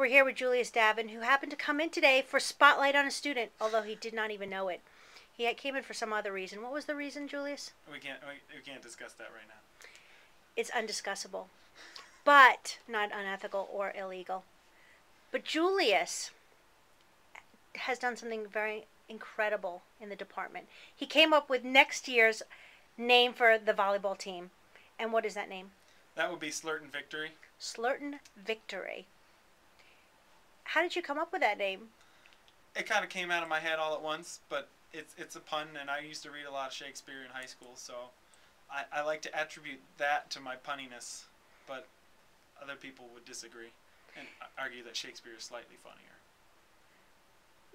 We're here with Julius Davin, who happened to come in today for Spotlight on a Student, although he did not even know it. He came in for some other reason. What was the reason, Julius? We can't discuss that right now. It's undiscussable, but not unethical or illegal. But Julius has done something very incredible in the department. He came up with next year's name for the volleyball team. And what is that name? That would be Slurton Victory. Slurton Victory. How did you come up with that name? It kind of came out of my head all at once, but it's a pun, and I used to read a lot of Shakespeare in high school, so I like to attribute that to my punniness, but other people would disagree and argue that Shakespeare is slightly funnier.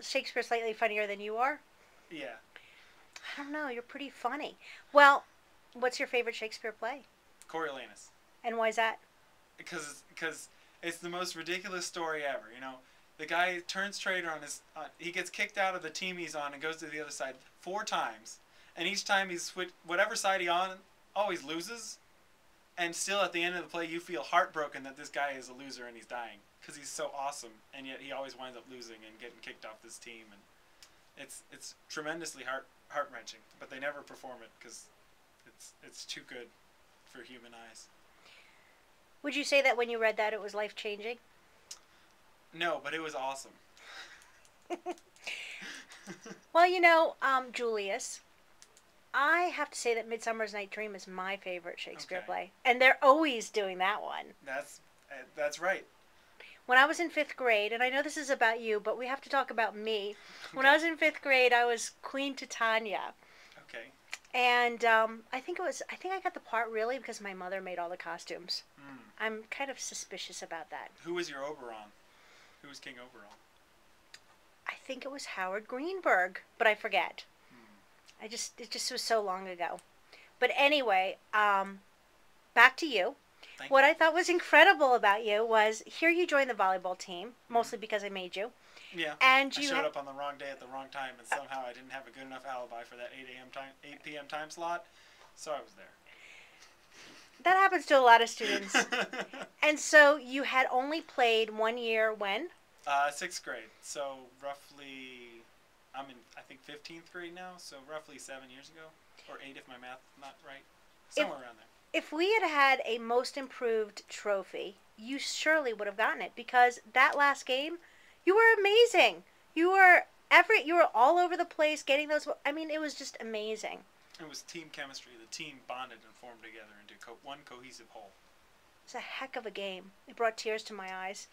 Shakespeare's slightly funnier than you are? Yeah. I don't know. You're pretty funny. Well, what's your favorite Shakespeare play? Coriolanus. And why is that? Because it's the most ridiculous story ever. You know, the guy turns traitor on his. He gets kicked out of the team he's on and goes to the other side 4 times, and each time he's whatever side he's on, always loses. And still, at the end of the play, you feel heartbroken that this guy is a loser and he's dying because he's so awesome, and yet he always winds up losing and getting kicked off this team, and it's tremendously heart wrenching. But they never perform it because it's too good for human eyes. Would you say that when you read that it was life-changing? No, but it was awesome. Well, you know, Julius, I have to say that Midsummer's Night Dream is my favorite Shakespeare play. And they're always doing that one. That's right. When I was in 5th grade, and I know this is about you, but we have to talk about me. Okay. When I was in 5th grade, I was Queen Titania. Okay. And I think I got the part really because my mother made all the costumes. Mm. I'm kind of suspicious about that. Who was your Oberon? Who was King Oberon? I think it was Howard Greenberg, but I forget. Mm. It just was so long ago. But anyway, back to you. What I thought was incredible about you was here you joined the volleyball team, mostly because I made you. Yeah, and I showed up on the wrong day at the wrong time, and somehow I didn't have a good enough alibi for that 8 p.m. time slot, so I was there. That happens to a lot of students. And so you had only played 1 year when? 6th grade, so roughly, I'm in, I think, 15th grade now, so roughly 7 years ago, or 8 if my math's not right, somewhere around there. If we had had a most improved trophy, you surely would have gotten it, because that last game, you were amazing. You were all over the place getting those. I mean, it was just amazing. It was team chemistry. The team bonded and formed together into one cohesive whole. It's a heck of a game. It brought tears to my eyes.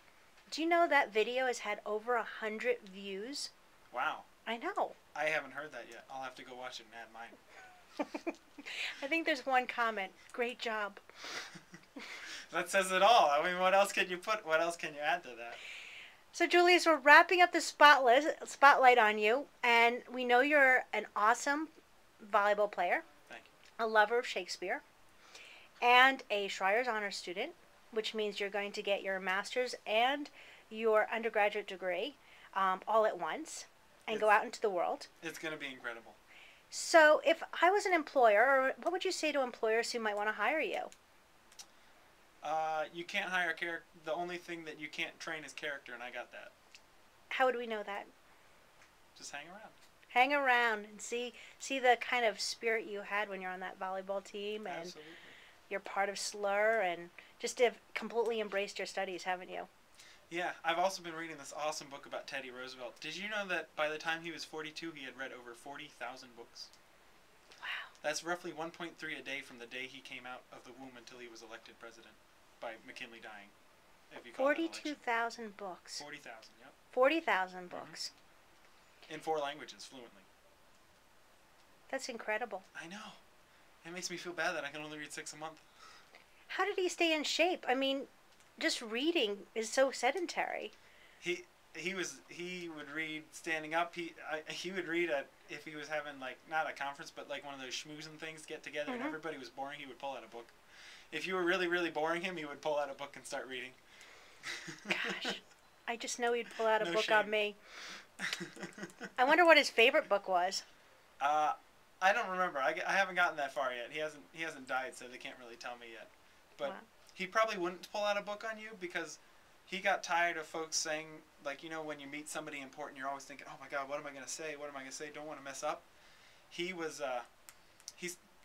Do you know that video has had over 100 views? Wow. I know. I haven't heard that yet. I'll have to go watch it and add mine. I think there's one comment. Great job. That says it all. I mean, what else can you add to that? So, Julius, we're wrapping up the spotlight on you, and we know you're an awesome volleyball player, Thank you. a lover of Shakespeare, and a Schreyer's Honor student, which means you're going to get your master's and your undergraduate degree all at once and go out into the world. It's going to be incredible. So, if I was an employer, what would you say to employers who might want to hire you? You can't hire character. The only thing that you can't train is character, and I got that. How would we know that? Just hang around. Hang around and see the kind of spirit you had when you're on that volleyball team, and Absolutely. You're part of SLER, and just have completely embraced your studies, haven't you? Yeah, I've also been reading this awesome book about Teddy Roosevelt. Did you know that by the time he was 42, he had read over 40,000 books? Wow. That's roughly 1.3 a day from the day he came out of the womb until he was elected president by McKinley dying. If you call 42,000 books. 40,000, yep. 40,000 books. In 4 languages, fluently. That's incredible. I know. It makes me feel bad that I can only read 6 a month. How did he stay in shape? I mean, just reading is so sedentary. He would read standing up. He would read if he was having, like, not a conference, but like one of those schmoozing things, get together, and everybody was boring, he would pull out a book. If you were really, really boring him, he would pull out a book and start reading. Gosh, I just know he'd pull out a No book shame. on me. I wonder what his favorite book was. I don't remember. I haven't gotten that far yet. He hasn't died, so they can't really tell me yet. But Wow. he probably wouldn't pull out a book on you because he got tired of folks saying, like, you know, when you meet somebody important, you're always thinking, oh my God, what am I going to say? What am I going to say? Don't want to mess up. He was,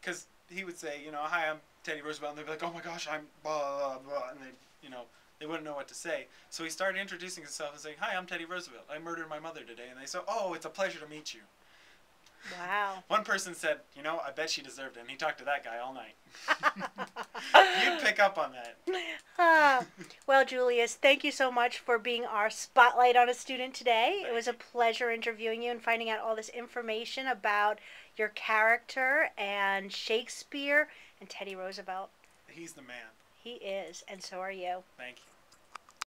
because he would say, you know, hi, I'm Teddy Roosevelt, and they'd be like, oh my gosh, I'm blah, blah, blah, and they, you know, they wouldn't know what to say. So he started introducing himself and saying, hi, I'm Teddy Roosevelt. I murdered my mother today. And they said, oh, it's a pleasure to meet you. Wow. One person said, you know, I bet she deserved it. And he talked to that guy all night. You'd pick up on that. Well, Julius, thank you so much for being our spotlight on a student today. It was a pleasure interviewing you and finding out all this information about your character and Shakespeare and Teddy Roosevelt. He's the man. He is, and so are you. Thank you.